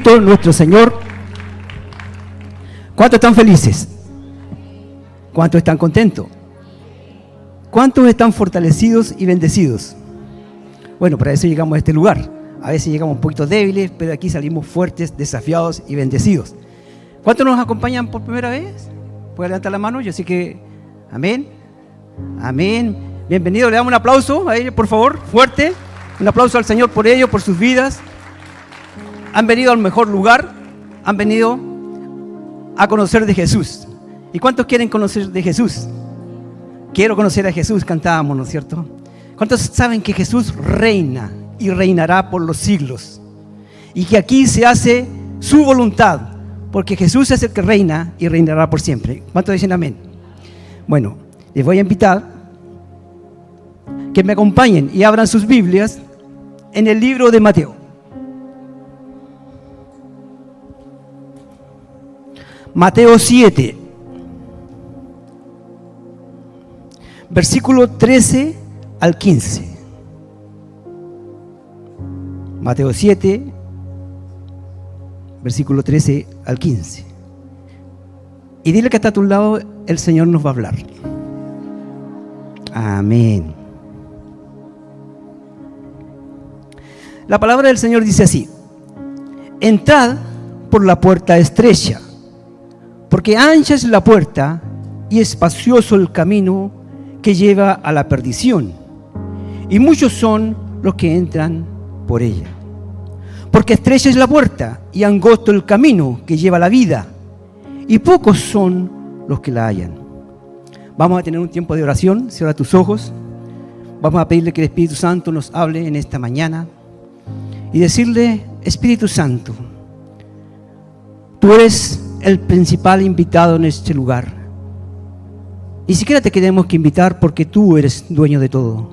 Jesucristo nuestro Señor. ¿Cuántos están felices? ¿Cuántos están contentos? ¿Cuántos están fortalecidos y bendecidos? Bueno, para eso llegamos a este lugar. A veces llegamos un poquito débiles, pero aquí salimos fuertes, desafiados y bendecidos. ¿Cuántos nos acompañan por primera vez? ¿Puede levantar la mano? Yo sé que... Amén. Amén. Bienvenido. Le damos un aplauso a ellos, por favor, fuerte. Un aplauso al Señor por ellos, por sus vidas. Han venido al mejor lugar. Han venido a conocer de Jesús. ¿Y cuántos quieren conocer de Jesús? Quiero conocer a Jesús, cantábamos, ¿no es cierto? ¿Cuántos saben que Jesús reina y reinará por los siglos? Y que aquí se hace su voluntad, porque Jesús es el que reina y reinará por siempre. ¿Cuántos dicen amén? Bueno, les voy a invitar que me acompañen y abran sus Biblias en el libro de Mateo. Mateo 7, versículo 13 al 15. Mateo 7, versículo 13 al 15. Y dile que está a tu lado, el Señor nos va a hablar. Amén. La palabra del Señor dice así: entrad por la puerta estrecha, porque ancha es la puerta y espacioso el camino que lleva a la perdición, y muchos son los que entran por ella. Porque estrecha es la puerta y angosto el camino que lleva a la vida, y pocos son los que la hallan. Vamos a tener un tiempo de oración. Cierra tus ojos. Vamos a pedirle que el Espíritu Santo nos hable en esta mañana y decirle: Espíritu Santo, tú eres el principal invitado en este lugar. Ni siquiera te tenemos que invitar, porque tú eres dueño de todo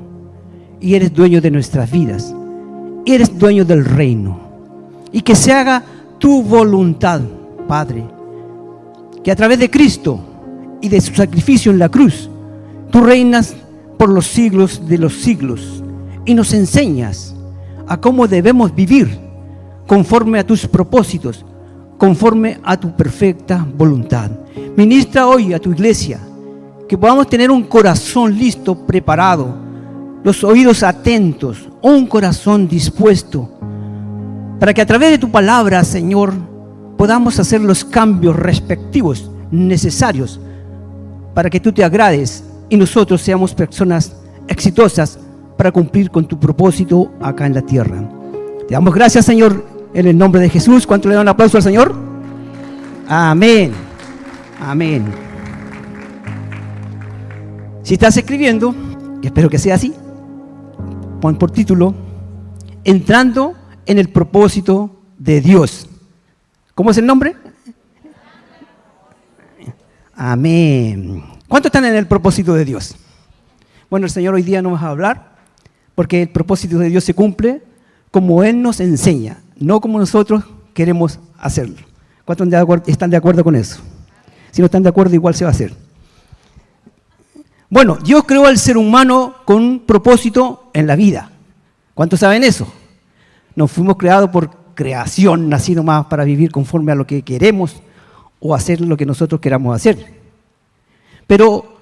y eres dueño de nuestras vidas y eres dueño del reino. Y que se haga tu voluntad, Padre, que a través de Cristo y de su sacrificio en la cruz, tú reinas por los siglos de los siglos y nos enseñas a cómo debemos vivir conforme a tus propósitos, conforme a tu perfecta voluntad. Ministra hoy a tu iglesia, que podamos tener un corazón listo, preparado, los oídos atentos, un corazón dispuesto, para que a través de tu palabra, Señor, podamos hacer los cambios respectivos, necesarios, para que tú te agrades y nosotros seamos personas exitosas para cumplir con tu propósito acá en la tierra. Te damos gracias, Señor, en el nombre de Jesús. ¿Cuánto le dan un aplauso al Señor? Amén. Amén. Si estás escribiendo, y espero que sea así, pon por título: entrando en el propósito de Dios. ¿Cómo es el nombre? Amén. ¿Cuántos están en el propósito de Dios? Bueno, el Señor hoy día nos va a hablar, porque el propósito de Dios se cumple como Él nos enseña, no como nosotros queremos hacerlo. ¿Cuántos están de acuerdo con eso? Si no están de acuerdo, igual se va a hacer. Bueno, Dios creó al ser humano con un propósito en la vida. ¿Cuántos saben eso? No fuimos creados por creación, así nomás para vivir conforme a lo que queremos o hacer lo que nosotros queramos hacer. Pero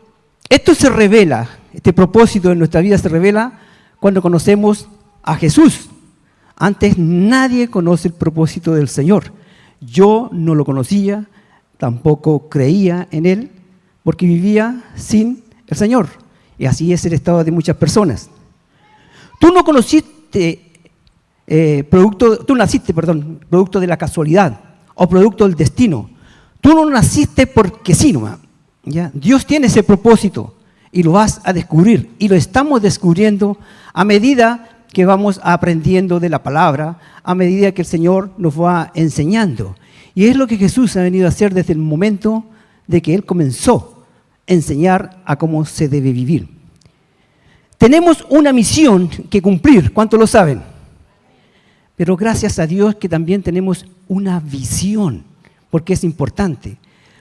esto se revela, este propósito en nuestra vida se revela cuando conocemos a Jesús. Antes nadie conoce el propósito del Señor. Yo no lo conocía, tampoco creía en Él, porque vivía sin el Señor. Y así es el estado de muchas personas. Tú no conociste producto de la casualidad o producto del destino. Tú no naciste porque sí nomás, ¿ya? Dios tiene ese propósito y lo vas a descubrir, y lo estamos descubriendo a medida que vamos aprendiendo de la palabra, a medida que el Señor nos va enseñando. Y es lo que Jesús ha venido a hacer desde el momento de que Él comenzó a enseñar a cómo se debe vivir. Tenemos una misión que cumplir, ¿cuántos lo saben? Pero gracias a Dios que también tenemos una visión, porque es importante.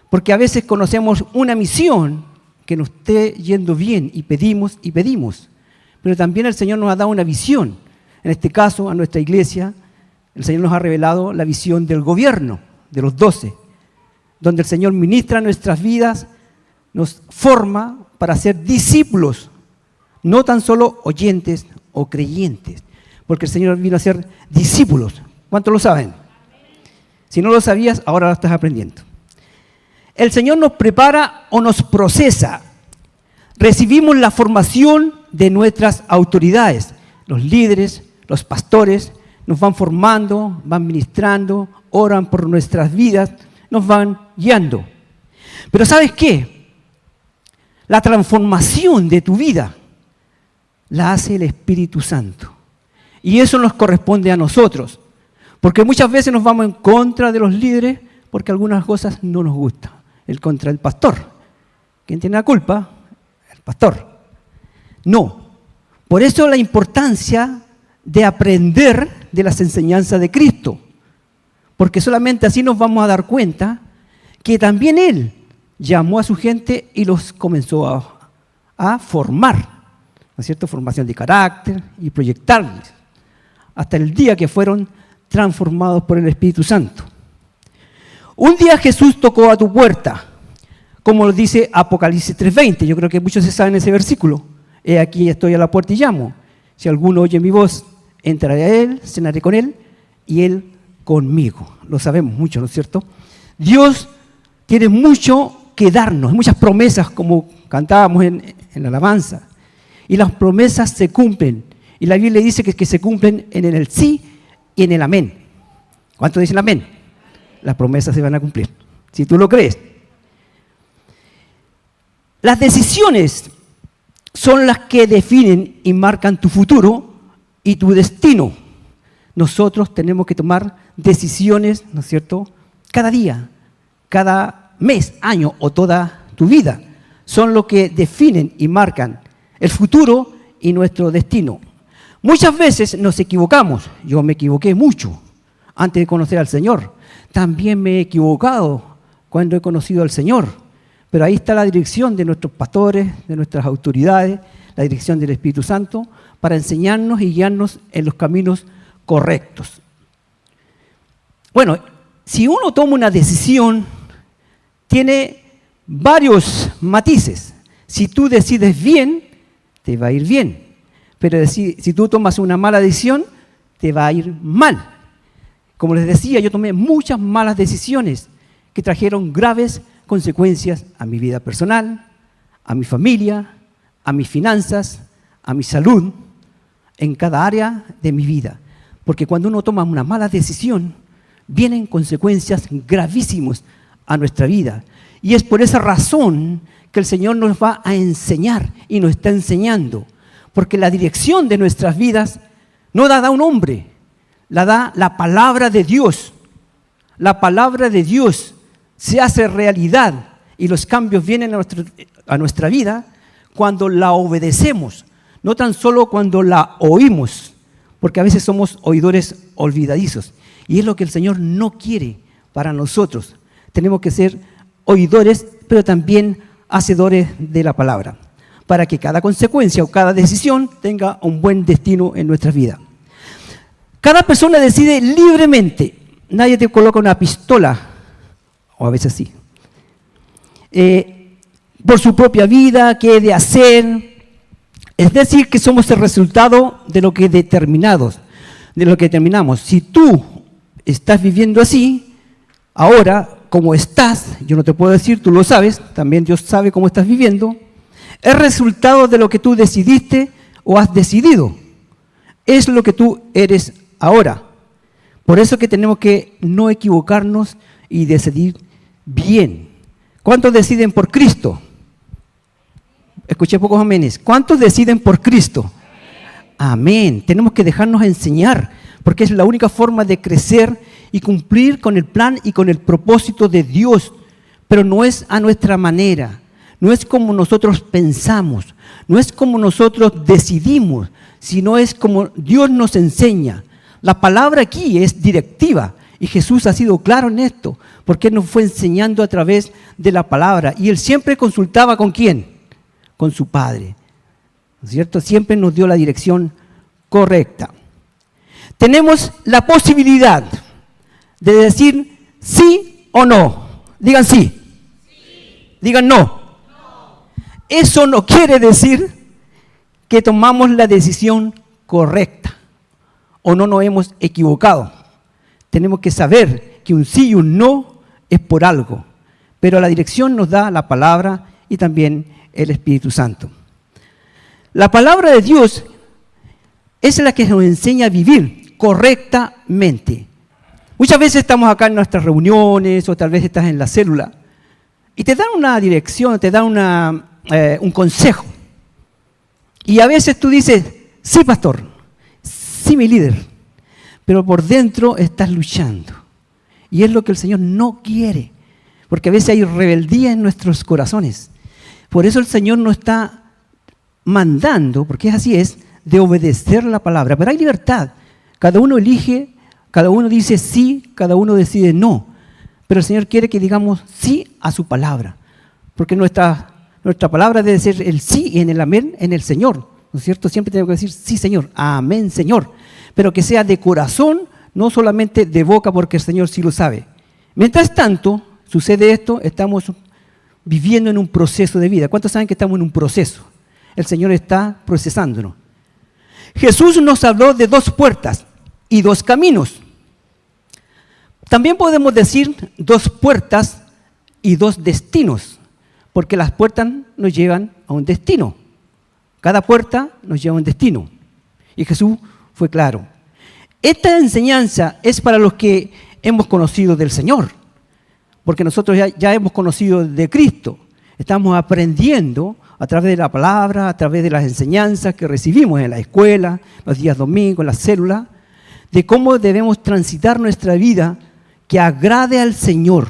Porque a veces conocemos una misión que nos esté yendo bien y pedimos, pero también el Señor nos ha dado una visión, en este caso a nuestra iglesia, el Señor nos ha revelado la visión del gobierno, de los 12, donde el Señor ministra nuestras vidas, nos forma para ser discípulos, no tan solo oyentes o creyentes, porque el Señor vino a ser discípulos. ¿Cuántos lo saben? Si no lo sabías, ahora lo estás aprendiendo. El Señor nos prepara o nos procesa. Recibimos la formación de nuestras autoridades. Los líderes, los pastores, nos van formando, van ministrando, oran por nuestras vidas, nos van guiando. Pero ¿sabes qué? La transformación de tu vida la hace el Espíritu Santo. Y eso nos corresponde a nosotros. Porque muchas veces nos vamos en contra de los líderes porque algunas cosas no nos gustan. El contra del pastor. ¿Quién tiene la culpa? El pastor. No. Por eso la importancia de aprender de las enseñanzas de Cristo. Porque solamente así nos vamos a dar cuenta que también Él llamó a su gente y los comenzó a formar, ¿no es cierto? Formación de carácter y proyectarles hasta el día que fueron transformados por el Espíritu Santo. Un día Jesús tocó a tu puerta, como lo dice Apocalipsis 3:20. Yo creo que muchos se saben ese versículo. He aquí estoy a la puerta y llamo. Si alguno oye mi voz, entraré a Él, cenaré con Él y Él conmigo. Lo sabemos mucho, ¿no es cierto? Dios tiene mucho que darnos, muchas promesas, como cantábamos en la alabanza. Y las promesas se cumplen. Y la Biblia dice que se cumplen en el sí y en el amén. ¿Cuántos dicen amén? Las promesas se van a cumplir, si tú lo crees. Las decisiones son las que definen y marcan tu futuro y tu destino. Nosotros tenemos que tomar decisiones, ¿no es cierto?, cada día, cada mes, año o toda tu vida. Son lo que definen y marcan el futuro y nuestro destino. Muchas veces nos equivocamos. Yo me equivoqué mucho antes de conocer al Señor. También me he equivocado cuando he conocido al Señor. Pero ahí está la dirección de nuestros pastores, de nuestras autoridades, la dirección del Espíritu Santo, para enseñarnos y guiarnos en los caminos correctos. Bueno, si uno toma una decisión, tiene varios matices. Si tú decides bien, te va a ir bien. Pero si tú tomas una mala decisión, te va a ir mal. Como les decía, yo tomé muchas malas decisiones que trajeron graves consecuencias a mi vida personal, a mi familia, a mis finanzas, a mi salud, en cada área de mi vida. Porque cuando uno toma una mala decisión, vienen consecuencias gravísimas a nuestra vida. Y es por esa razón que el Señor nos va a enseñar y nos está enseñando. Porque la dirección de nuestras vidas no la da un hombre, la da la palabra de Dios. La palabra de Dios se hace realidad y los cambios vienen a nuestra vida cuando la obedecemos, no tan solo cuando la oímos, porque a veces somos oidores olvidadizos. Y es lo que el Señor no quiere para nosotros. Tenemos que ser oidores, pero también hacedores de la palabra, para que cada consecuencia o cada decisión tenga un buen destino en nuestra vida. Cada persona decide libremente. Nadie te coloca una pistola, o a veces sí, por su propia vida, qué he de hacer. Es decir, que somos el resultado de lo que determinamos. Si tú estás viviendo así, ahora, como estás, yo no te puedo decir, tú lo sabes, también Dios sabe cómo estás viviendo, es resultado de lo que tú decidiste o has decidido. Es lo que tú eres ahora. Por eso que tenemos que no equivocarnos y decidir bien. ¿Cuántos deciden por Cristo? Escuché pocos amenes. ¿Cuántos deciden por Cristo? Amén. Tenemos que dejarnos enseñar, porque es la única forma de crecer y cumplir con el plan y con el propósito de Dios. Pero no es a nuestra manera, no es como nosotros pensamos, no es como nosotros decidimos, sino es como Dios nos enseña. La palabra aquí es directiva y Jesús ha sido claro en esto, porque Él nos fue enseñando a través de la palabra. Y Él siempre consultaba ¿con quién? Con su Padre, ¿no es cierto? Siempre nos dio la dirección correcta. tenemos la posibilidad de decir sí o no. Digan sí. Digan no. Eso no quiere decir que tomamos la decisión correcta o no nos hemos equivocado. Tenemos que saber que un sí y un no es por algo, pero la dirección nos da la palabra y también el Espíritu Santo. La palabra de Dios es la que nos enseña a vivir correctamente. Muchas veces estamos acá en nuestras reuniones o tal vez estás en la célula y te dan una dirección, te dan un consejo. Y a veces tú dices, sí, pastor, sí, mi líder, pero por dentro estás luchando. Y es lo que el Señor no quiere, porque a veces hay rebeldía en nuestros corazones. Por eso el Señor nos está mandando, porque así es, de obedecer la palabra. Pero hay libertad. Cada uno elige, cada uno dice sí, cada uno decide no. Pero el Señor quiere que digamos sí a su palabra, porque nuestra palabra debe ser el sí y en el amén en el Señor, ¿no es cierto? Siempre tenemos que decir sí, Señor, amén, Señor, pero que sea de corazón, no solamente de boca, porque el Señor sí lo sabe. Mientras tanto, sucede esto, estamos viviendo en un proceso de vida. ¿Cuántos saben que estamos en un proceso? El Señor está procesándonos. Jesús nos habló de 2 puertas y 2 caminos. También podemos decir 2 puertas y 2 destinos, porque las puertas nos llevan a un destino. Cada puerta nos lleva a un destino. Y Jesús fue claro. Esta enseñanza es para los que hemos conocido del Señor, porque nosotros ya hemos conocido de Cristo. Estamos aprendiendo a través de la palabra, a través de las enseñanzas que recibimos en la escuela, los días domingos, en la célula, de cómo debemos transitar nuestra vida que agrade al Señor,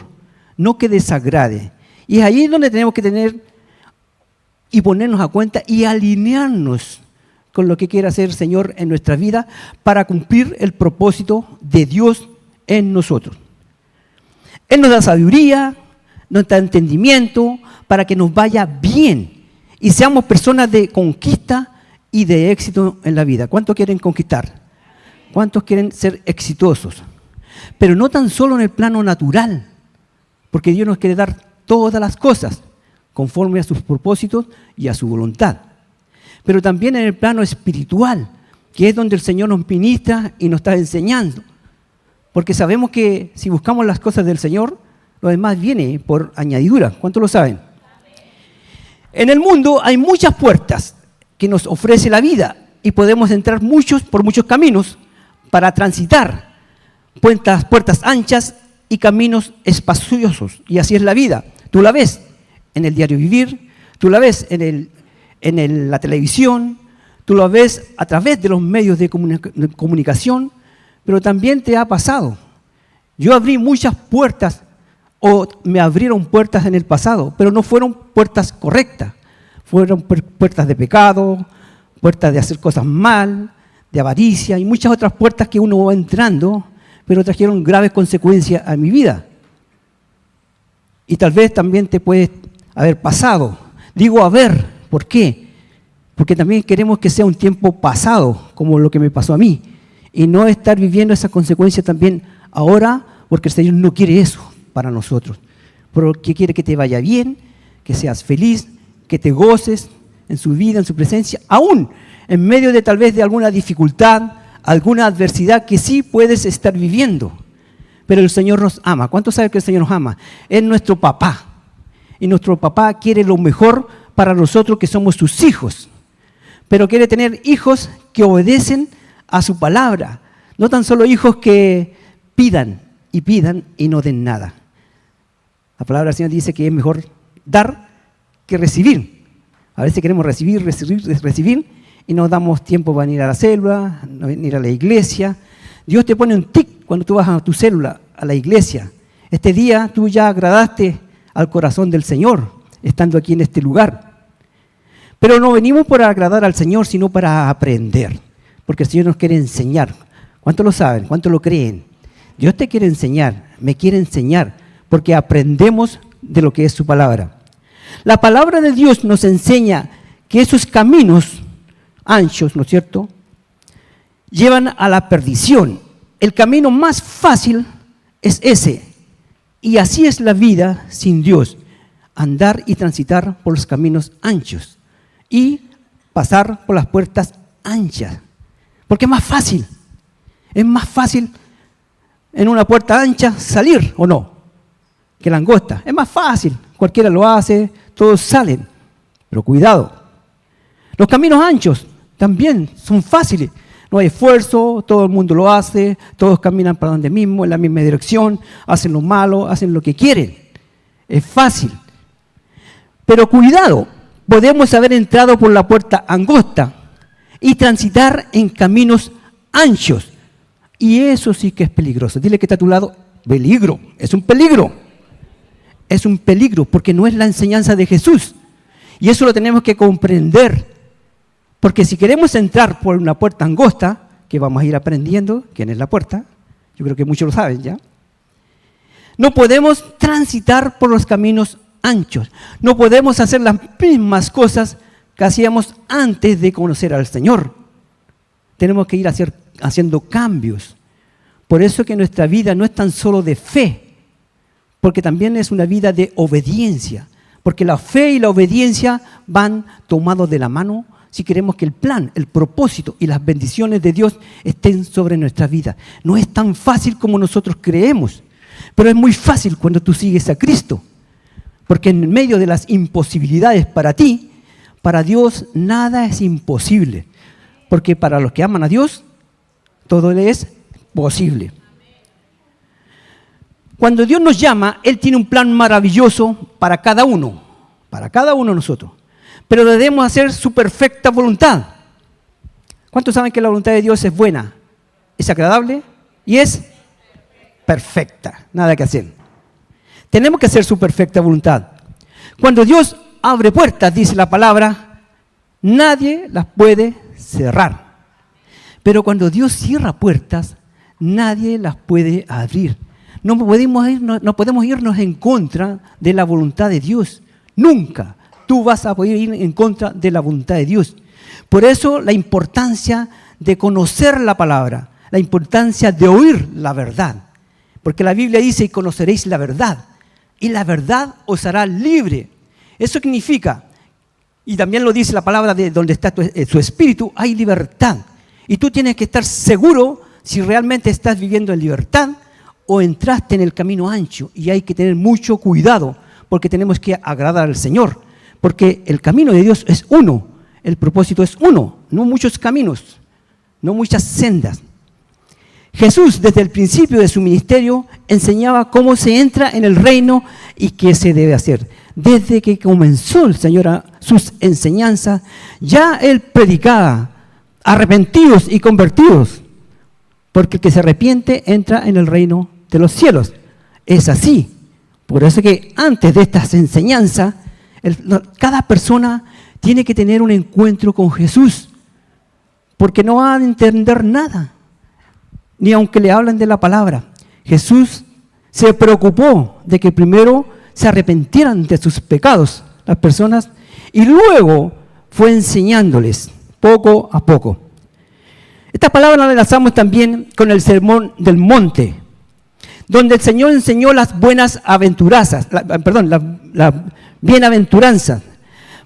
no que desagrade. Y es ahí donde tenemos que tener y ponernos a cuenta y alinearnos con lo que quiere hacer el Señor en nuestra vida para cumplir el propósito de Dios en nosotros. Él nos da sabiduría, nos da entendimiento para que nos vaya bien y seamos personas de conquista y de éxito en la vida. ¿Cuántos quieren conquistar? ¿Cuántos quieren ser exitosos? Pero no tan solo en el plano natural, porque Dios nos quiere dar todas las cosas conforme a sus propósitos y a su voluntad. Pero también en el plano espiritual, que es donde el Señor nos ministra y nos está enseñando. Porque sabemos que si buscamos las cosas del Señor, lo demás viene por añadidura. ¿Cuántos lo saben? En el mundo hay muchas puertas que nos ofrece la vida y podemos entrar por muchos caminos para transitar. Puertas anchas y caminos espaciosos. Y así es la vida. Tú la ves en el diario vivir, tú la ves en la televisión, tú la ves a través de los medios de comunicación, pero también te ha pasado. Yo abrí muchas puertas o me abrieron puertas en el pasado, pero no fueron puertas correctas. Fueron puertas de pecado, puertas de hacer cosas mal, de avaricia y muchas otras puertas que uno va entrando, pero trajeron graves consecuencias a mi vida. Y tal vez también te puede haber pasado. Digo haber, ¿por qué? Porque también queremos que sea un tiempo pasado, como lo que me pasó a mí, y no estar viviendo esa consecuencia también ahora, porque el Señor no quiere eso para nosotros, porque quiere que te vaya bien, que seas feliz, que te goces en su vida, en su presencia, aún en medio de tal vez de alguna dificultad, alguna adversidad que sí puedes estar viviendo. Pero el Señor nos ama. ¿Cuántos saben que el Señor nos ama? Es nuestro papá. Y nuestro papá quiere lo mejor para nosotros que somos sus hijos. Pero quiere tener hijos que obedecen a su palabra. No tan solo hijos que pidan y no den nada. La palabra del Señor dice que es mejor dar que recibir. A veces queremos recibir y no damos tiempo para ir a la célula, no ir a la iglesia. Dios te pone un tic cuando tú vas a tu célula, a la iglesia. Este día tú ya agradaste al corazón del Señor, estando aquí en este lugar. Pero no venimos por agradar al Señor, sino para aprender. Porque el Señor nos quiere enseñar. ¿Cuántos lo saben? ¿Cuántos lo creen? Dios te quiere enseñar, me quiere enseñar, porque aprendemos de lo que es su palabra. La palabra de Dios nos enseña que esos caminos anchos, ¿no es cierto?, llevan a la perdición. El camino más fácil es ese. Y así es la vida sin Dios. Andar y transitar por los caminos anchos y pasar por las puertas anchas. Porque es más fácil. Es más fácil en una puerta ancha salir, ¿o no? Que la angosta. Es más fácil. Cualquiera lo hace, todos salen. Pero cuidado. Los caminos anchos también son fáciles. No hay esfuerzo, todo el mundo lo hace, todos caminan para donde mismo, en la misma dirección, hacen lo malo, hacen lo que quieren. Es fácil. Pero cuidado, podemos haber entrado por la puerta angosta y transitar en caminos anchos. Y eso sí que es peligroso. Dile que está a tu lado, peligro, es un peligro. Es un peligro porque no es la enseñanza de Jesús. Y eso lo tenemos que comprender. Porque si queremos entrar por una puerta angosta, que vamos a ir aprendiendo quién es la puerta, yo creo que muchos lo saben ya, no podemos transitar por los caminos anchos. No podemos hacer las mismas cosas que hacíamos antes de conocer al Señor. Tenemos que ir haciendo cambios. Por eso que nuestra vida no es tan solo de fe, porque también es una vida de obediencia. Porque la fe y la obediencia van tomados de la mano si queremos que el plan, el propósito y las bendiciones de Dios estén sobre nuestra vida. No es tan fácil como nosotros creemos, pero es muy fácil cuando tú sigues a Cristo. Porque en medio de las imposibilidades para ti, para Dios nada es imposible. Porque para los que aman a Dios, todo le es posible. Cuando Dios nos llama, Él tiene un plan maravilloso para cada uno de nosotros. Pero debemos hacer su perfecta voluntad. ¿Cuántos saben que la voluntad de Dios es buena, es agradable y es perfecta? Nada que hacer. Tenemos que hacer su perfecta voluntad. Cuando Dios abre puertas, dice la palabra, nadie las puede cerrar. Pero cuando Dios cierra puertas, nadie las puede abrir. No podemos irnos en contra de la voluntad de Dios. Nunca tú vas a poder ir en contra de la voluntad de Dios. Por eso la importancia de conocer la palabra, la importancia de oír la verdad. Porque la Biblia dice, y conoceréis la verdad, y la verdad os hará libre. Eso significa, y también lo dice la palabra, de donde está su espíritu, hay libertad. Y tú tienes que estar seguro si realmente estás viviendo en libertad o entraste en el camino ancho. Y hay que tener mucho cuidado, porque tenemos que agradar al Señor. Porque el camino de Dios es uno, el propósito es uno, no muchos caminos, no muchas sendas. Jesús, desde el principio de su ministerio, enseñaba cómo se entra en el reino y qué se debe hacer. Desde que comenzó el Señor sus enseñanzas, ya Él predicaba, arrepentidos y convertidos, porque el que se arrepiente entra en el reino de los cielos. Es así. Por eso que antes de estas enseñanzas, cada persona tiene que tener un encuentro con Jesús, porque no va a entender nada, ni aunque le hablen de la palabra. Jesús se preocupó de que primero se arrepintieran de sus pecados las personas y luego fue enseñándoles poco a poco. Esta palabra la enlazamos también con el Sermón del Monte, donde el Señor enseñó las buenas aventuranzas, las bienaventuranzas.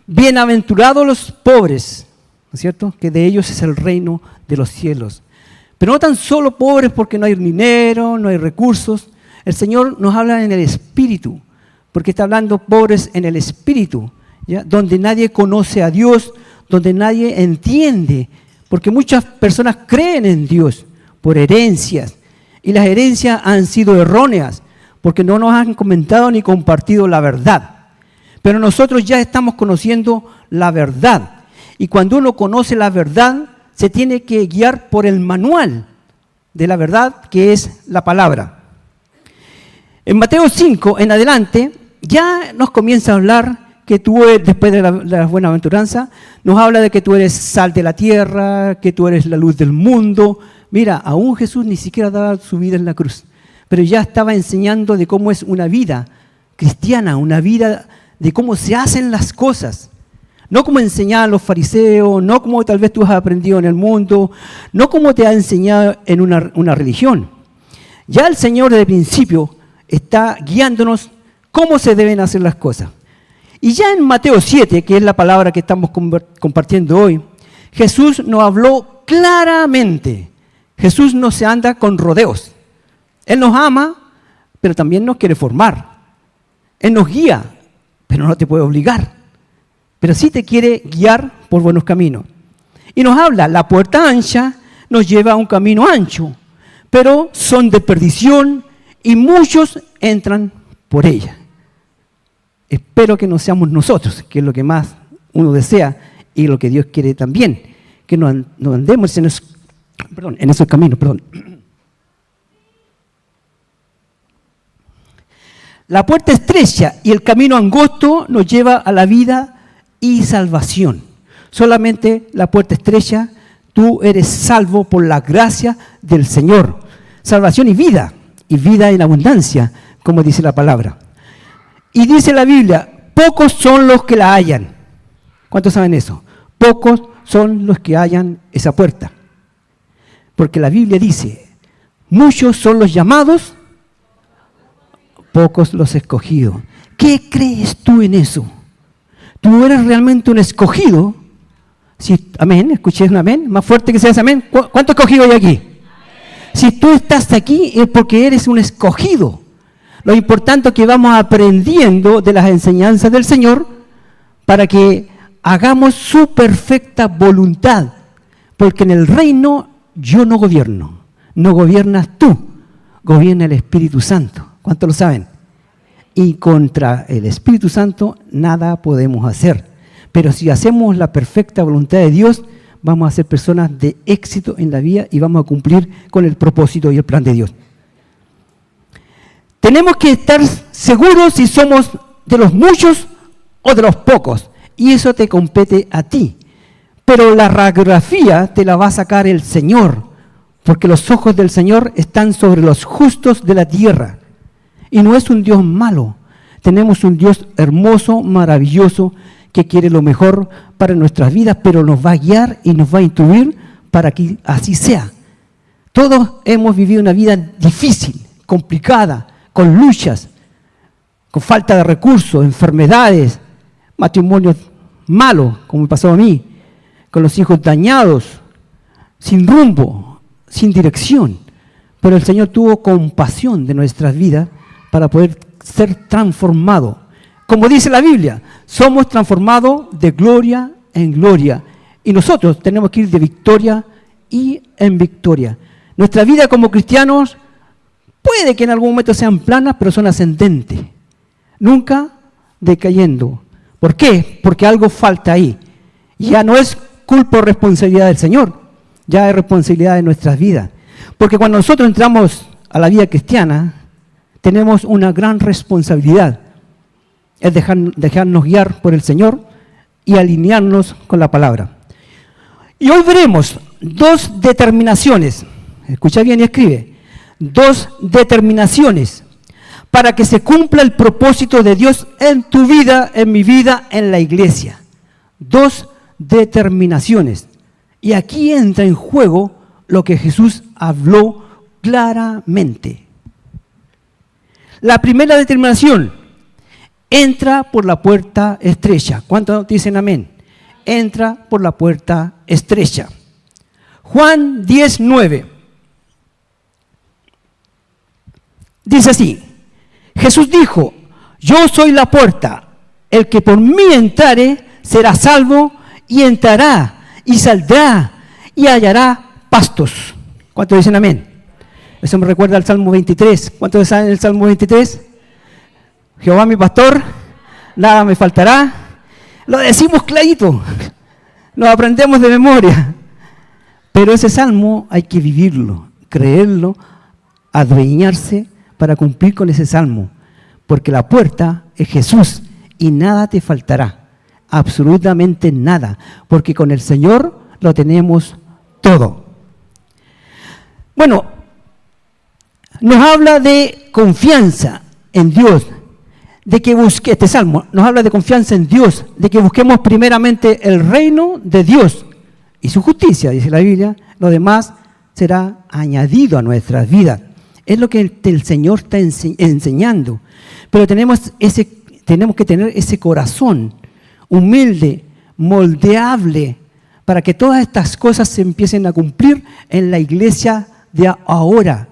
Bienaventurados los pobres, ¿no es cierto? Que de ellos es el reino de los cielos. Pero no tan solo pobres porque no hay dinero, no hay recursos. El Señor nos habla en el espíritu, porque está hablando pobres en el espíritu, ¿ya? Donde nadie conoce a Dios, donde nadie entiende, porque muchas personas creen en Dios por herencias, y las herencias han sido erróneas, porque no nos han comentado ni compartido la verdad. Pero nosotros ya estamos conociendo la verdad. Y cuando uno conoce la verdad, se tiene que guiar por el manual de la verdad, que es la palabra. En Mateo 5 en adelante, ya nos comienza a hablar que tú eres, después de la buenaventuranza, nos habla de que tú eres sal de la tierra, que tú eres la luz del mundo. Mira, aún Jesús ni siquiera daba su vida en la cruz, pero ya estaba enseñando de cómo es una vida cristiana, una vida de cómo se hacen las cosas. no como enseñaban los fariseos, no como tal vez tú has aprendido en el mundo, no como te ha enseñado en una religión. Ya el Señor desde el principio está guiándonos cómo se deben hacer las cosas. Y ya en Mateo 7, que es la palabra que estamos compartiendo hoy, Jesús nos habló claramente. Jesús no se anda con rodeos. Él nos ama, pero también nos quiere formar. Él nos guía, pero no te puede obligar. Pero sí te quiere guiar por buenos caminos. Y nos habla, la puerta ancha nos lleva a un camino ancho, pero son de perdición y muchos entran por ella. Espero que no seamos nosotros, que es lo que más uno desea y lo que Dios quiere también, que no andemos en esos caminos. La puerta estrecha y el camino angosto nos lleva a la vida y salvación. Solamente la puerta estrecha, tú eres salvo por la gracia del Señor. Salvación y vida en abundancia, como dice la palabra. Y dice la Biblia, pocos son los que la hallan. ¿Cuántos saben eso? Pocos son los que hallan esa puerta. Porque la Biblia dice, muchos son los llamados, pocos los escogidos. ¿Qué crees tú en eso? ¿Tú eres realmente un escogido? Sí, amén, escuché un amén, más fuerte que sea ese amén. ¿Cuántos escogidos hay aquí? Amén. Si tú estás aquí es porque eres un escogido. Lo importante es que vamos aprendiendo de las enseñanzas del Señor para que hagamos su perfecta voluntad. Porque en el reino yo no gobierno, no gobiernas tú, gobierna el Espíritu Santo. ¿Cuántos lo saben? Y contra el Espíritu Santo nada podemos hacer. Pero si hacemos la perfecta voluntad de Dios, vamos a ser personas de éxito en la vida y vamos a cumplir con el propósito y el plan de Dios. Tenemos que estar seguros si somos de los muchos o de los pocos. Y eso te compete a ti. Pero la radiografía te la va a sacar el Señor. Porque los ojos del Señor están sobre los justos de la tierra. Y no es un Dios malo. Tenemos un Dios hermoso, maravilloso, que quiere lo mejor para nuestras vidas, pero nos va a guiar y nos va a instruir para que así sea. Todos hemos vivido una vida difícil, complicada, con luchas, con falta de recursos, enfermedades, matrimonios malos, como me pasó a mí, con los hijos dañados, sin rumbo, sin dirección. Pero el Señor tuvo compasión de nuestras vidas para poder ser transformados. Como dice la Biblia, somos transformados de gloria en gloria. Y nosotros tenemos que ir de victoria y en victoria. Nuestra vida como cristianos puede que en algún momento sean planas, pero son ascendentes. Nunca decayendo. ¿Por qué? Porque algo falta ahí. Ya no es culpa o responsabilidad del Señor, ya es responsabilidad de nuestras vidas. Porque cuando nosotros entramos a la vida cristiana, tenemos una gran responsabilidad. Es dejarnos guiar por el Señor y alinearnos con la palabra. Y hoy veremos dos determinaciones. Escucha bien y escribe. Dos determinaciones para que se cumpla el propósito de Dios en tu vida, en mi vida, en la iglesia. Dos determinaciones. Y aquí entra en juego lo que Jesús habló claramente. La primera determinación. Entra por la puerta estrecha. ¿Cuántos dicen amén? Entra por la puerta estrecha. Juan 10:9. Dice así. Jesús dijo, yo soy la puerta. El que por mí entrare será salvo y entrará y saldrá y hallará pastos. ¿Cuántos dicen amén? Eso me recuerda al Salmo 23. ¿Cuántos saben el Salmo 23? Jehová mi pastor, nada me faltará. Lo decimos clarito, lo aprendemos de memoria. Pero ese salmo hay que vivirlo, creerlo, adueñarse para cumplir con ese salmo. Porque la puerta es Jesús y nada te faltará, absolutamente nada. Porque con el Señor lo tenemos todo. Bueno, nos habla de confianza en Dios, de que este salmo nos habla de confianza en Dios, de que busquemos primeramente el reino de Dios y su justicia, dice la Biblia, lo demás será añadido a nuestras vidas. Es lo que el Señor está enseñando. Pero tenemos que tener ese corazón humilde, moldeable, para que todas estas cosas se empiecen a cumplir en la iglesia de ahora.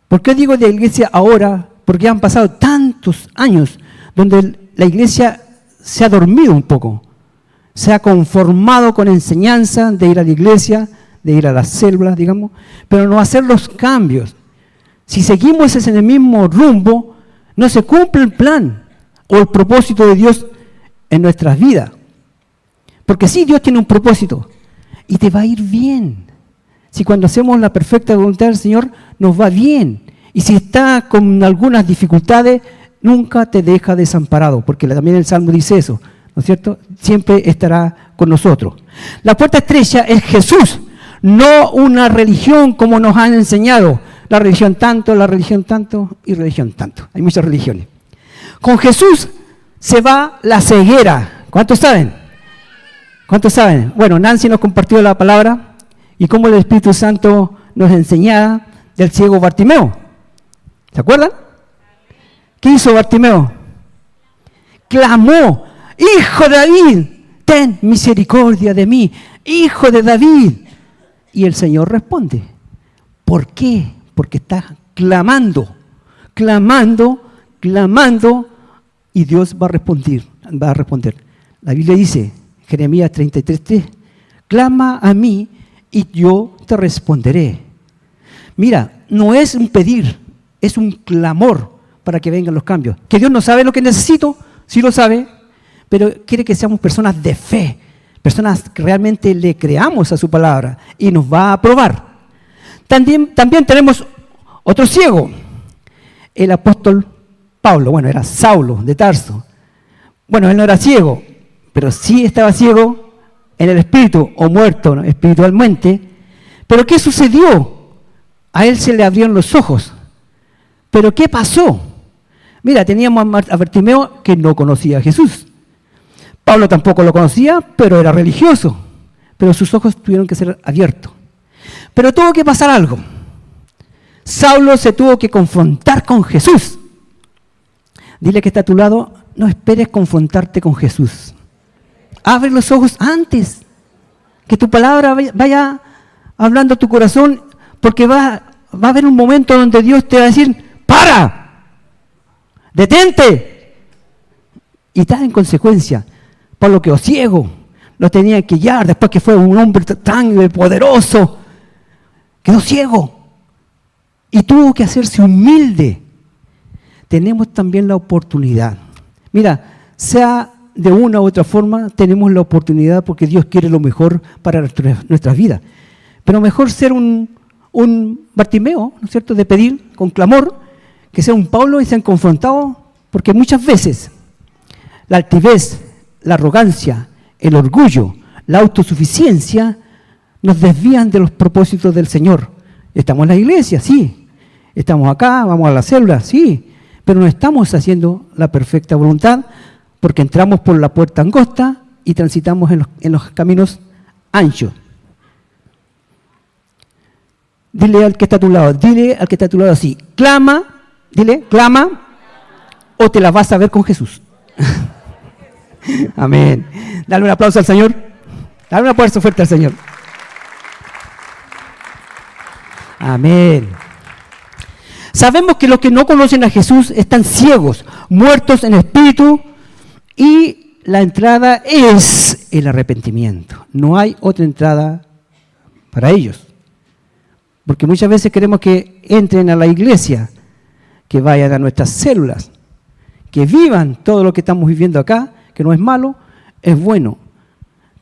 ¿Por qué digo de la iglesia ahora? Porque han pasado tantos años donde la iglesia se ha dormido un poco, se ha conformado con enseñanza de ir a la iglesia, de ir a las células, digamos, pero no hacer los cambios. Si seguimos en el mismo rumbo, no se cumple el plan o el propósito de Dios en nuestras vidas. Porque sí, Dios tiene un propósito y te va a ir bien. Si cuando hacemos la perfecta voluntad del Señor, nos va bien. Y si está con algunas dificultades, nunca te deja desamparado, porque también el Salmo dice eso, ¿no es cierto? Siempre estará con nosotros. La puerta estrecha es Jesús, no una religión como nos han enseñado. La religión tanto y religión tanto. Hay muchas religiones. Con Jesús se va la ceguera. ¿Cuántos saben? ¿Cuántos saben? Bueno, Nancy nos compartió la palabra y cómo el Espíritu Santo nos enseñaba del ciego Bartimeo. ¿Se acuerdan? ¿Qué hizo Bartimeo? Clamó, Hijo de David, ten misericordia de mí, Hijo de David. Y el Señor responde. ¿Por qué? Porque está clamando, y Dios va a responder. La Biblia dice, Jeremías 33:3, clama a mí y yo te responderé. Mira, no es un pedir, es un clamor para que vengan los cambios. Que Dios no sabe lo que necesito, sí lo sabe, pero quiere que seamos personas de fe, personas que realmente le creamos a su palabra y nos va a aprobar. También tenemos otro ciego, el apóstol Pablo. Bueno, era Saulo de Tarso. Bueno, él no era ciego, pero sí estaba ciego en el espíritu o muerto espiritualmente. Pero ¿qué sucedió? A él se le abrieron los ojos. ¿Pero qué pasó? Mira, teníamos a Bartimeo que no conocía a Jesús. Pablo tampoco lo conocía, pero era religioso. Pero sus ojos tuvieron que ser abiertos. Pero tuvo que pasar algo. Saulo se tuvo que confrontar con Jesús. Dile que está a tu lado, no esperes confrontarte con Jesús. Abre los ojos antes. Que tu palabra vaya hablando a tu corazón, porque va a haber un momento donde Dios te va a decir, ¡para! ¡Detente! Y está en consecuencia. Pablo quedó ciego, lo tenía que guiar, después que fue un hombre tan poderoso, quedó ciego y tuvo que hacerse humilde. Tenemos también la oportunidad. Mira, sea de una u otra forma, tenemos la oportunidad porque Dios quiere lo mejor para nuestras vidas. Pero mejor ser un Bartimeo, ¿no es cierto?, de pedir con clamor, que sea un Pablo y sean confrontados, porque muchas veces la altivez, la arrogancia, el orgullo, la autosuficiencia nos desvían de los propósitos del Señor. Estamos en la iglesia, sí. Estamos acá, vamos a la célula, sí. Pero no estamos haciendo la perfecta voluntad porque entramos por la puerta angosta y transitamos en los caminos anchos. Dile al que está a tu lado así, clama, o te la vas a ver con Jesús. Amén. Dale un aplauso al Señor. Dale un aplauso fuerte al Señor. Amén. Sabemos que los que no conocen a Jesús están ciegos, muertos en espíritu, y la entrada es el arrepentimiento. No hay otra entrada para ellos. Porque muchas veces queremos que entren a la iglesia, que vayan a nuestras células, que vivan todo lo que estamos viviendo acá, que no es malo, es bueno.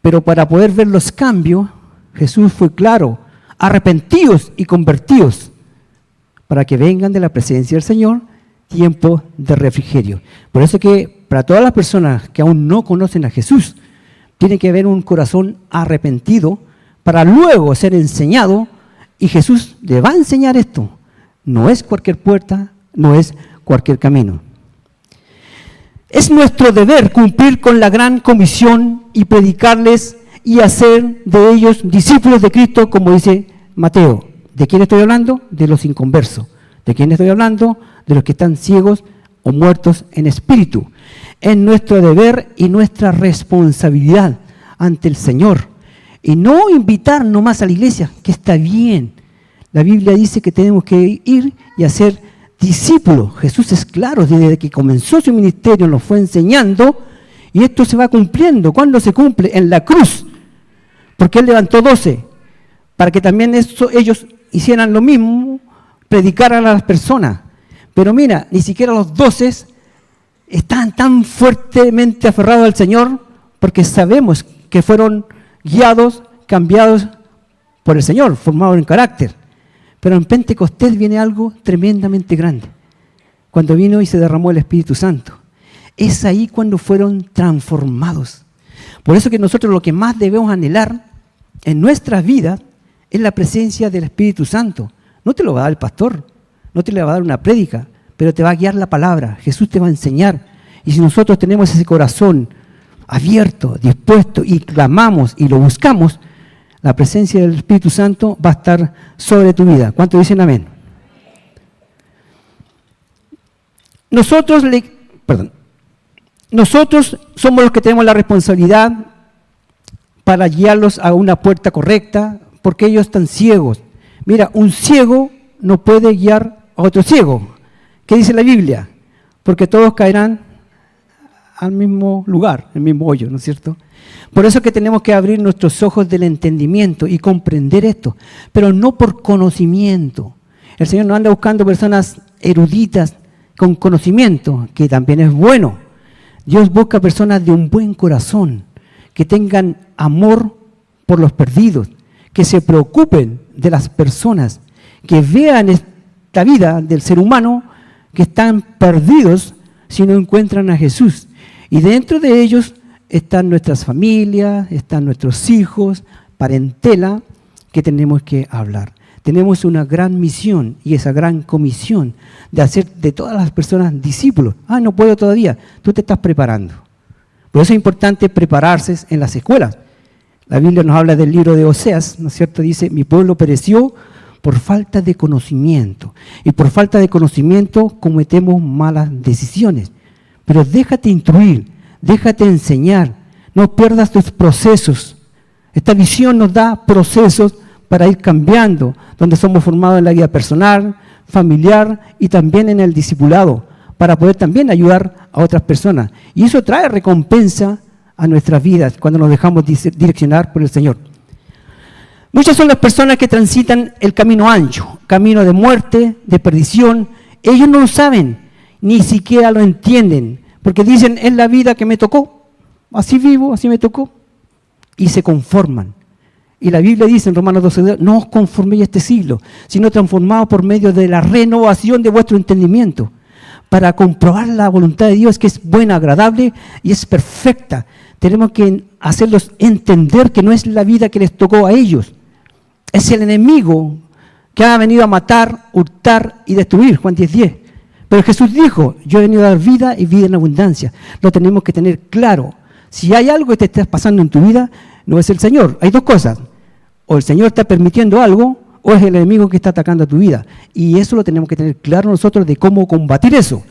Pero para poder ver los cambios, Jesús fue claro, arrepentidos y convertidos, para que vengan de la presencia del Señor, tiempo de refrigerio. Por eso que para todas las personas que aún no conocen a Jesús, tiene que haber un corazón arrepentido para luego ser enseñado, y Jesús le va a enseñar esto. No es cualquier puerta, no es cualquier camino. Es nuestro deber cumplir con la gran comisión y predicarles y hacer de ellos discípulos de Cristo, como dice Mateo. ¿De quién estoy hablando? De los inconversos. ¿De quién estoy hablando? De los que están ciegos o muertos en espíritu. Es nuestro deber y nuestra responsabilidad ante el Señor. Y no invitar nomás a la iglesia, que está bien. La Biblia dice que tenemos que ir y hacer discípulos. Jesús es claro, desde que comenzó su ministerio nos fue enseñando, y esto se va cumpliendo. ¿Cuándo se cumple? En la cruz. Porque Él levantó 12, para que también ellos hicieran lo mismo, predicaran a las personas. Pero mira, ni siquiera los 12 están tan fuertemente aferrados al Señor, porque sabemos que fueron guiados, cambiados por el Señor, formados en carácter. Pero en Pentecostés viene algo tremendamente grande, cuando vino y se derramó el Espíritu Santo. Es ahí cuando fueron transformados. Por eso que nosotros lo que más debemos anhelar en nuestras vidas es la presencia del Espíritu Santo. No te lo va a dar el pastor, no te le va a dar una prédica, pero te va a guiar la palabra. Jesús te va a enseñar. Y si nosotros tenemos ese corazón abierto, dispuesto, y clamamos y lo buscamos, la presencia del Espíritu Santo va a estar sobre tu vida. ¿Cuántos dicen amén? Nosotros somos los que tenemos la responsabilidad para guiarlos a una puerta correcta, porque ellos están ciegos. Mira, un ciego no puede guiar a otro ciego. ¿Qué dice la Biblia? Porque todos caerán al mismo lugar, el mismo hoyo, ¿no es cierto? Por eso es que tenemos que abrir nuestros ojos del entendimiento y comprender esto, pero no por conocimiento. El Señor no anda buscando personas eruditas con conocimiento, que también es bueno. Dios busca personas de un buen corazón, que tengan amor por los perdidos, que se preocupen de las personas, que vean esta vida del ser humano que están perdidos si no encuentran a Jesús. Y dentro de ellos están nuestras familias, están nuestros hijos, parentela, que tenemos que hablar. Tenemos una gran misión y esa gran comisión de hacer de todas las personas discípulos. No puedo todavía. Tú te estás preparando. Por eso es importante prepararse en las escuelas. La Biblia nos habla del libro de Oseas, ¿no es cierto? Dice, mi pueblo pereció por falta de conocimiento. Y por falta de conocimiento cometemos malas decisiones. Pero déjate instruir, déjate enseñar, no pierdas tus procesos. Esta visión nos da procesos para ir cambiando, donde somos formados en la vida personal, familiar y también en el discipulado, para poder también ayudar a otras personas. Y eso trae recompensa a nuestras vidas cuando nos dejamos direccionar por el Señor. Muchas son las personas que transitan el camino ancho, camino de muerte, de perdición. Ellos no lo saben, ni siquiera lo entienden, porque dicen, es la vida que me tocó, así vivo, así me tocó, y se conforman. Y la Biblia dice en Romanos 12, no os conforméis a este siglo, sino transformados por medio de la renovación de vuestro entendimiento, para comprobar la voluntad de Dios, que es buena, agradable y es perfecta. Tenemos que hacerlos entender que no es la vida que les tocó a ellos, es el enemigo que ha venido a matar, hurtar y destruir, Juan 10:10. Pero Jesús dijo, yo he venido a dar vida y vida en abundancia. Lo tenemos que tener claro. Si hay algo que te está pasando en tu vida, no es el Señor. Hay dos cosas. O el Señor está permitiendo algo, o es el enemigo que está atacando a tu vida. Y eso lo tenemos que tener claro nosotros de cómo combatir eso.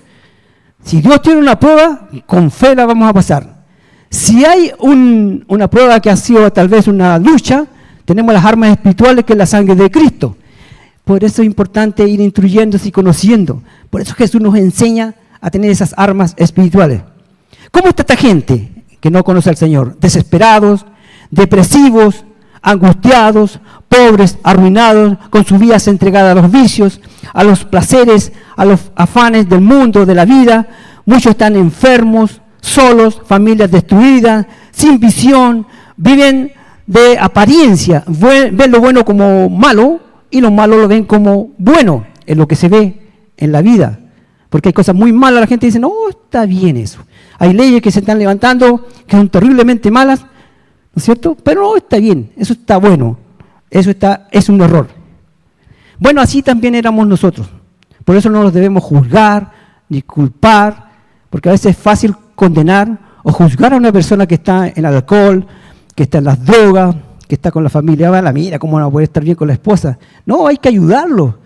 Si Dios tiene una prueba, con fe la vamos a pasar. Si hay una prueba que ha sido tal vez una lucha, tenemos las armas espirituales que es la sangre de Cristo. Por eso es importante ir instruyéndose y conociendo. Por eso Jesús nos enseña a tener esas armas espirituales. ¿Cómo está esta gente que no conoce al Señor? Desesperados, depresivos, angustiados, pobres, arruinados, con sus vidas entregadas a los vicios, a los placeres, a los afanes del mundo, de la vida. Muchos están enfermos, solos, familias destruidas, sin visión, viven de apariencia, ven lo bueno como malo y lo malo lo ven como bueno, en lo que se ve en la vida. Porque hay cosas muy malas, la gente dice, no, está bien eso. Hay leyes que se están levantando que son terriblemente malas, ¿no es cierto? Pero no, está bien, eso está bueno, es un error. Bueno, así también éramos nosotros. Por eso no nos debemos juzgar ni culpar, porque a veces es fácil condenar o juzgar a una persona que está en el alcohol, que está en las drogas, que está con la familia. Mira, ¿cómo no puede estar bien con la esposa? No, hay que ayudarlo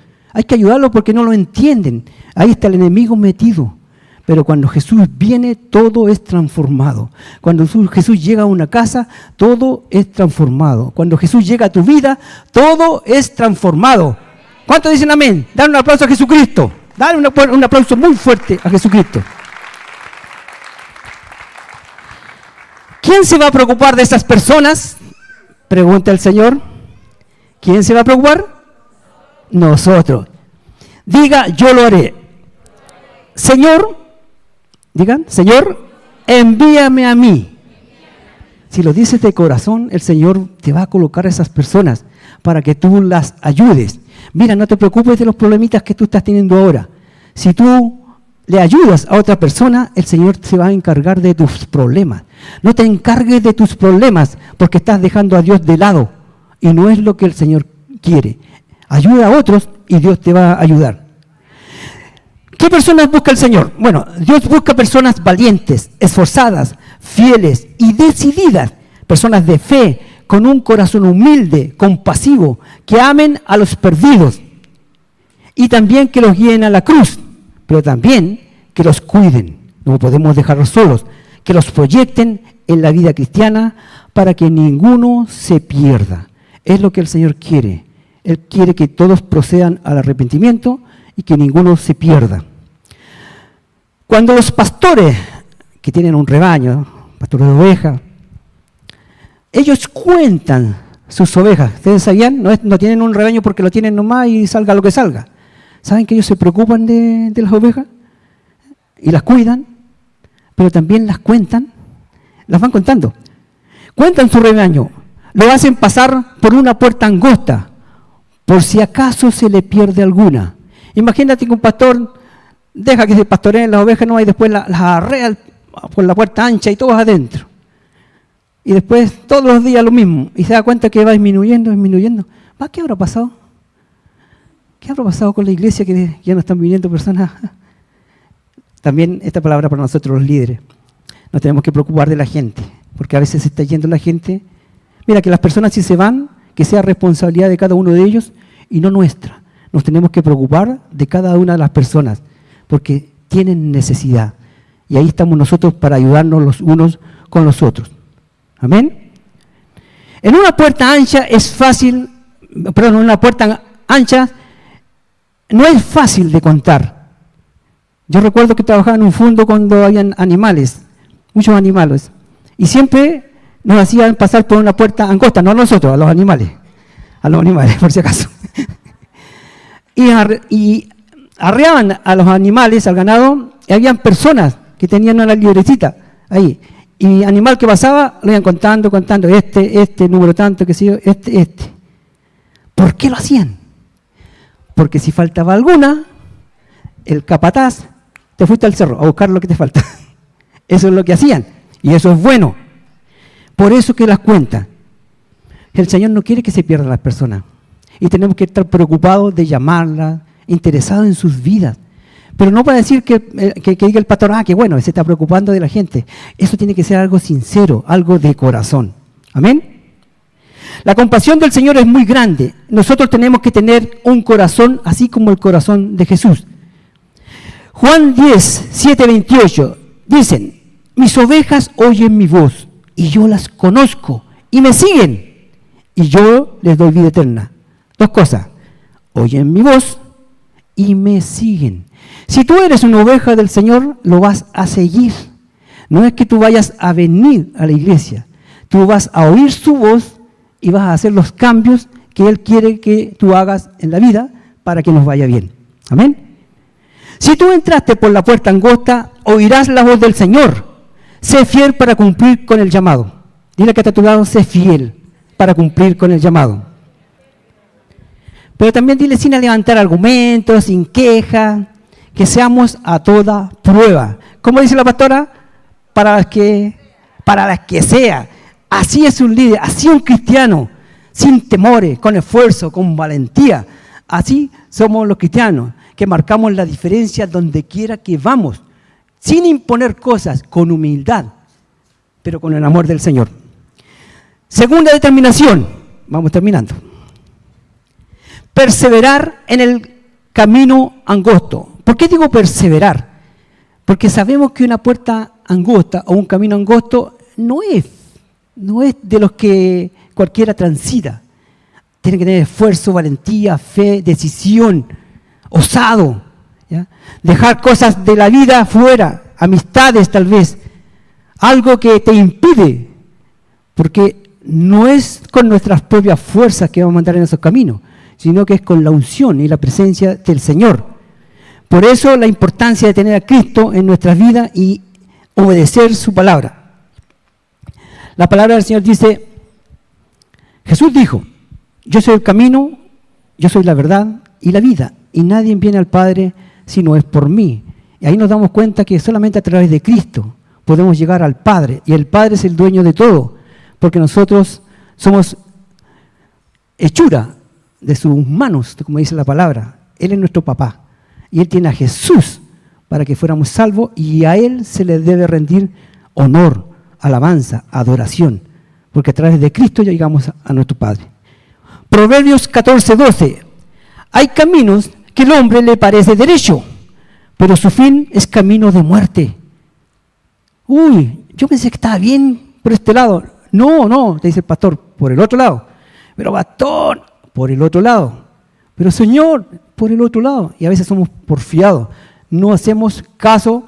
porque no lo entienden. Ahí está el enemigo metido. Pero cuando Jesús viene, todo es transformado. Cuando Jesús llega a una casa, todo es transformado. Cuando Jesús llega a tu vida, todo es transformado. ¿Cuántos dicen amén? Dale un aplauso a Jesucristo. Dale un aplauso muy fuerte a Jesucristo. ¿Quién se va a preocupar de esas personas? Pregunta el Señor. ¿Quién se va a preocupar? Nosotros. Diga, yo lo haré. Señor, digan, Señor, envíame a mí. Si lo dices de corazón, el Señor te va a colocar a esas personas para que tú las ayudes. Mira, no te preocupes de los problemitas que tú estás teniendo ahora. Si tú le ayudas a otra persona, el Señor se va a encargar de tus problemas. No te encargues de tus problemas porque estás dejando a Dios de lado y no es lo que el Señor quiere. Ayuda a otros y Dios te va a ayudar. ¿Qué personas busca el Señor? Bueno, Dios busca personas valientes, esforzadas, fieles y decididas. Personas de fe, con un corazón humilde, compasivo, que amen a los perdidos. Y también que los guíen a la cruz, pero también que los cuiden. No podemos dejarlos solos. Que los proyecten en la vida cristiana para que ninguno se pierda. Es lo que el Señor quiere. Él quiere que todos procedan al arrepentimiento y que ninguno se pierda. Cuando los pastores que tienen un rebaño, pastores de ovejas, ellos cuentan sus ovejas. ¿Ustedes sabían? No tienen un rebaño porque lo tienen nomás y salga lo que salga. ¿Saben que ellos se preocupan de las ovejas? Y las cuidan, pero también las cuentan, las van contando. Cuentan su rebaño, lo hacen pasar por una puerta angosta, por si acaso se le pierde alguna. Imagínate que un pastor deja que se pastoreen las ovejas y después las arrea por la puerta ancha y todos adentro. Y después todos los días lo mismo. Y se da cuenta que va disminuyendo. ¿Qué habrá pasado? ¿Qué habrá pasado con la iglesia que ya no están viniendo personas? También esta palabra para nosotros los líderes. Nos tenemos que preocupar de la gente, porque a veces se está yendo la gente. Mira, que las personas si se van, que sea responsabilidad de cada uno de ellos y no nuestra. Nos tenemos que preocupar de cada una de las personas, porque tienen necesidad. Y ahí estamos nosotros para ayudarnos los unos con los otros. Amén. En una puerta ancha no es fácil de contar. Yo recuerdo que trabajaba en un fondo cuando habían animales, muchos animales, y siempre nos hacían pasar por una puerta angosta, no a nosotros, a los animales, por si acaso. Y arreaban a los animales, al ganado, y habían personas que tenían una librecita ahí. Y animal que pasaba, lo iban contando, este, número tanto, qué sé yo, este. ¿Por qué lo hacían? Porque si faltaba alguna, el capataz, te fuiste al cerro a buscar lo que te falta. Eso es lo que hacían, y eso es bueno. Por eso que las cuentan. El Señor no quiere que se pierdan las personas. Y tenemos que estar preocupados de llamarlas, interesados en sus vidas. Pero no para decir que diga el pastor, que bueno, se está preocupando de la gente. Eso tiene que ser algo sincero, algo de corazón. Amén. La compasión del Señor es muy grande. Nosotros tenemos que tener un corazón así como el corazón de Jesús. Juan 10, 7, 28, dicen, mis ovejas oyen mi voz y yo las conozco y me siguen y yo les doy vida eterna. Dos cosas, oyen mi voz y me siguen. Si tú eres una oveja del Señor, lo vas a seguir. No es que tú vayas a venir a la iglesia, tú vas a oír su voz y vas a hacer los cambios que Él quiere que tú hagas en la vida para que nos vaya bien. Amén. Si tú entraste por la puerta angosta, oirás la voz del Señor. Sé fiel para cumplir con el llamado. Dile que está a tu lado, sé fiel para cumplir con el llamado. Pero también dile sin levantar argumentos, sin queja, que seamos a toda prueba. ¿Cómo dice la pastora? Para las que sea. Así es un líder, así un cristiano, sin temores, con esfuerzo, con valentía. Así somos los cristianos, que marcamos la diferencia donde quiera que vamos. sin imponer cosas, con humildad, pero con el amor del Señor. Segunda determinación, vamos terminando. Perseverar en el camino angosto. ¿Por qué digo perseverar? Porque sabemos que una puerta angosta o un camino angosto no es de los que cualquiera transita. Tiene que tener esfuerzo, valentía, fe, decisión, osado, ¿ya? Dejar cosas de la vida fuera, amistades tal vez, algo que te impide, porque no es con nuestras propias fuerzas que vamos a andar en esos caminos, sino que es con la unción y la presencia del Señor. Por eso la importancia de tener a Cristo en nuestras vidas y obedecer su palabra. La palabra del Señor dice, Jesús dijo, yo soy el camino, yo soy la verdad y la vida, y nadie viene al Padre si no es por mí. Y ahí nos damos cuenta que solamente a través de Cristo podemos llegar al Padre, y el Padre es el dueño de todo, porque nosotros somos hechura de sus manos, como dice la palabra. Él es nuestro papá, y Él tiene a Jesús para que fuéramos salvos, y a Él se le debe rendir honor, alabanza, adoración, porque a través de Cristo ya llegamos a nuestro Padre. Proverbios 14:12. Hay caminos que el hombre le parece derecho, pero su fin es camino de muerte. Uy, yo pensé que estaba bien por este lado. No, te dice el pastor, por el otro lado. Pero pastor, por el otro lado. Pero Señor, por el otro lado. Y a veces somos porfiados. No hacemos caso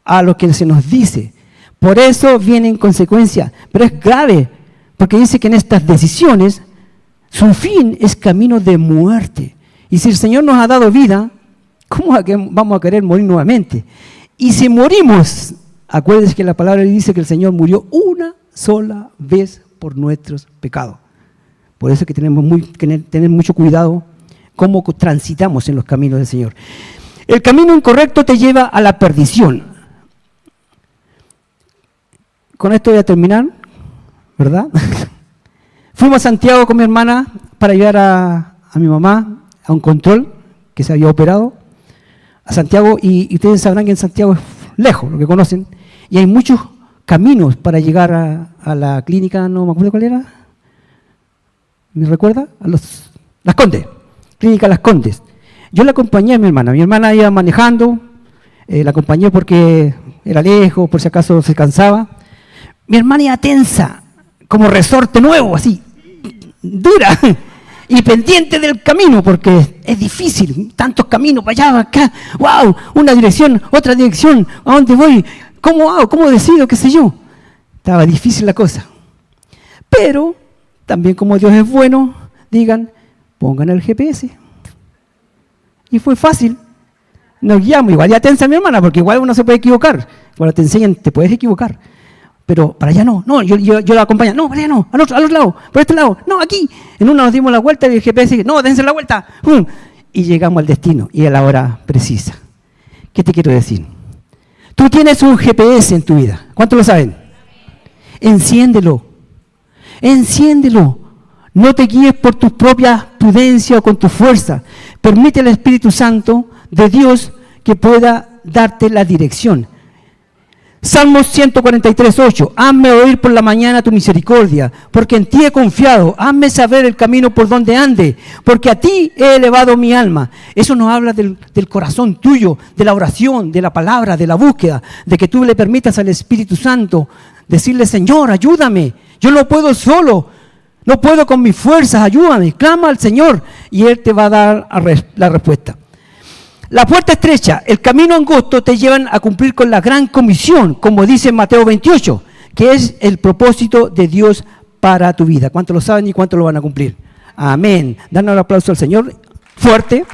a lo que se nos dice. Por eso vienen consecuencias. Pero es grave, porque dice que en estas decisiones su fin es camino de muerte. Y si el Señor nos ha dado vida, ¿cómo vamos a querer morir nuevamente? Y si morimos, acuérdense que la palabra dice que el Señor murió una sola vez por nuestros pecados. Por eso es que tenemos que tener mucho cuidado cómo transitamos en los caminos del Señor. El camino incorrecto te lleva a la perdición. Con esto voy a terminar, ¿verdad? Fuimos a Santiago con mi hermana para llevar a mi mamá a un control que se había operado a Santiago, y ustedes sabrán que en Santiago es lejos, lo que conocen, y hay muchos caminos para llegar a la clínica, no me acuerdo cuál era, ¿me recuerda? Las Condes, clínica Las Condes. Yo la acompañé a mi hermana iba manejando, la acompañé porque era lejos, por si acaso se cansaba. Mi hermana iba tensa, como resorte nuevo, así, dura y pendiente del camino, porque es difícil, tantos caminos para allá, para acá, wow, una dirección, otra dirección, ¿a dónde voy? ¿Cómo hago? ¿Cómo decido? ¿Qué sé yo? Estaba difícil la cosa. Pero también, como Dios es bueno, digan, pongan el GPS. Y fue fácil. Nos guiamos, igual ya tensa mi hermana, porque igual uno se puede equivocar. Cuando te enseñan, te puedes equivocar. Pero para allá no, yo la acompaño, no, para allá no, al otro lado, por este lado, no, aquí. En uno nos dimos la vuelta y el GPS dice, no, dense la vuelta. Y llegamos al destino y a la hora precisa. ¿Qué te quiero decir? Tú tienes un GPS en tu vida. ¿Cuántos lo saben? Enciéndelo. No te guíes por tu propia prudencia o con tu fuerza. Permite al Espíritu Santo de Dios que pueda darte la dirección. Salmos 143:8. Hazme oír por la mañana tu misericordia, porque en ti he confiado. Hazme saber el camino por donde ande, porque a ti he elevado mi alma. Eso nos habla del corazón tuyo, de la oración, de la palabra, de la búsqueda, de que tú le permitas al Espíritu Santo decirle, Señor, ayúdame. Yo no puedo solo, no puedo con mis fuerzas, ayúdame. Clama al Señor y Él te va a dar la respuesta. La puerta estrecha, el camino angosto te llevan a cumplir con la gran comisión, como dice Mateo 28, que es el propósito de Dios para tu vida. ¿Cuántos lo saben y cuántos lo van a cumplir? Amén. Danos un aplauso al Señor fuerte.